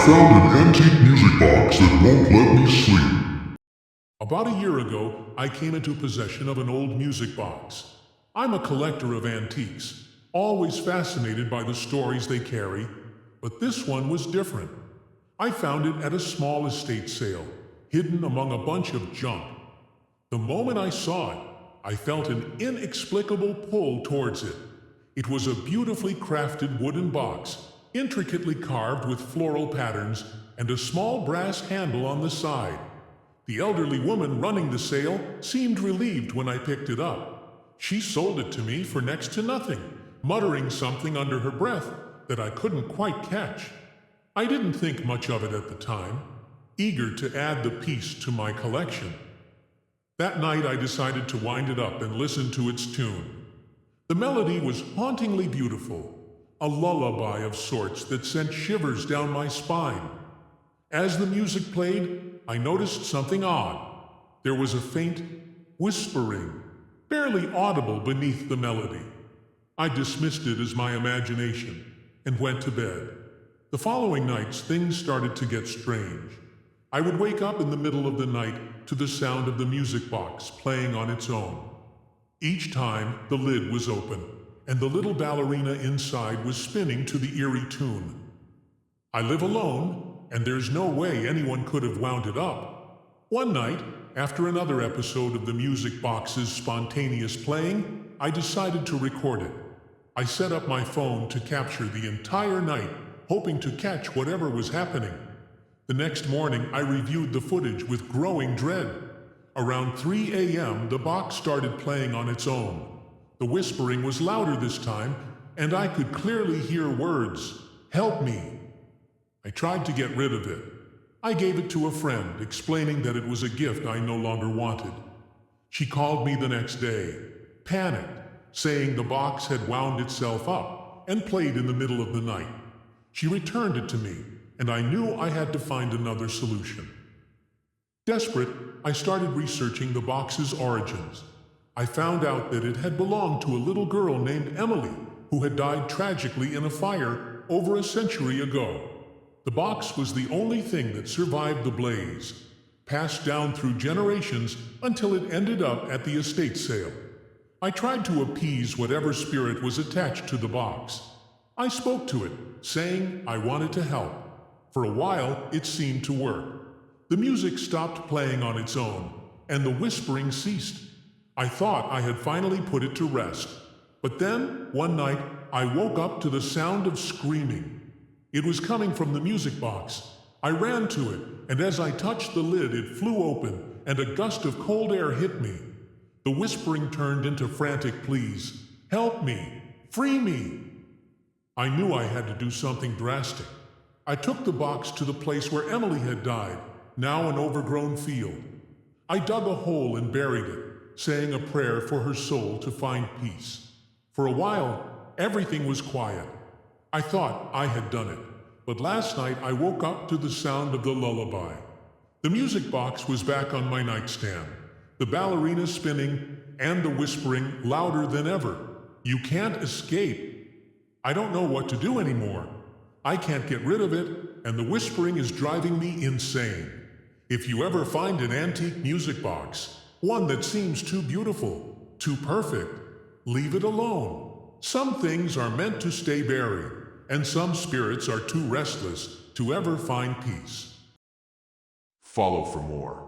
found an antique music box that won't let me sleep. About a year ago, I came into possession of an old music box. I'm a collector of antiques, always fascinated by the stories they carry, but this one was different. I found it at a small estate sale, hidden among a bunch of junk. The moment I saw it, I felt an inexplicable pull towards it. It was a beautifully crafted wooden box, intricately carved with floral patterns and a small brass handle on the side. The elderly woman running the sale seemed relieved when I picked it up. She sold it to me for next to nothing, muttering something under her breath that I couldn't quite catch. I didn't think much of it at the time, eager to add the piece to my collection. That night I decided to wind it up and listen to its tune. The melody was hauntingly beautiful, a lullaby of sorts that sent shivers down my spine. As the music played, I noticed something odd. There was a faint whispering, barely audible beneath the melody. I dismissed it as my imagination and went to bed. The following nights, things started to get strange. I would wake up in the middle of the night to the sound of the music box playing on its own. Each time, the lid was open, and the little ballerina inside was spinning to the eerie tune. I live alone, and there's no way anyone could have wound it up. One night, after another episode of the music box's spontaneous playing, I decided to record it. I set up my phone to capture the entire night, hoping to catch whatever was happening. The next morning, I reviewed the footage with growing dread. Around 3 a.m., the box started playing on its own. The whispering was louder this time, and I could clearly hear words, "Help me." I tried to get rid of it. I gave it to a friend, explaining that it was a gift I no longer wanted. She called me the next day, panicked, saying the box had wound itself up and played in the middle of the night. She returned it to me, and I knew I had to find another solution. Desperate, I started researching the box's origins. I found out that it had belonged to a little girl named Emily, who had died tragically in a fire over a century ago. The box was the only thing that survived the blaze, passed down through generations until it ended up at the estate sale. I tried to appease whatever spirit was attached to the box. I spoke to it, saying I wanted to help. For a while, it seemed to work. The music stopped playing on its own, and the whispering ceased. I thought I had finally put it to rest. But then, one night, I woke up to the sound of screaming. It was coming from the music box. I ran to it, and as I touched the lid, it flew open, and a gust of cold air hit me. The whispering turned into frantic pleas. "Help me! Free me!" I knew I had to do something drastic. I took the box to the place where Emily had died, now an overgrown field. I dug a hole and buried it, saying a prayer for her soul to find peace. For a while, everything was quiet. I thought I had done it, but last night I woke up to the sound of the lullaby. The music box was back on my nightstand, the ballerina spinning, and the whispering louder than ever. You can't escape. I don't know what to do anymore. I can't get rid of it, and the whispering is driving me insane. If you ever find an antique music box, one that seems too beautiful, too perfect, leave it alone. Some things are meant to stay buried, and some spirits are too restless to ever find peace. Follow for more.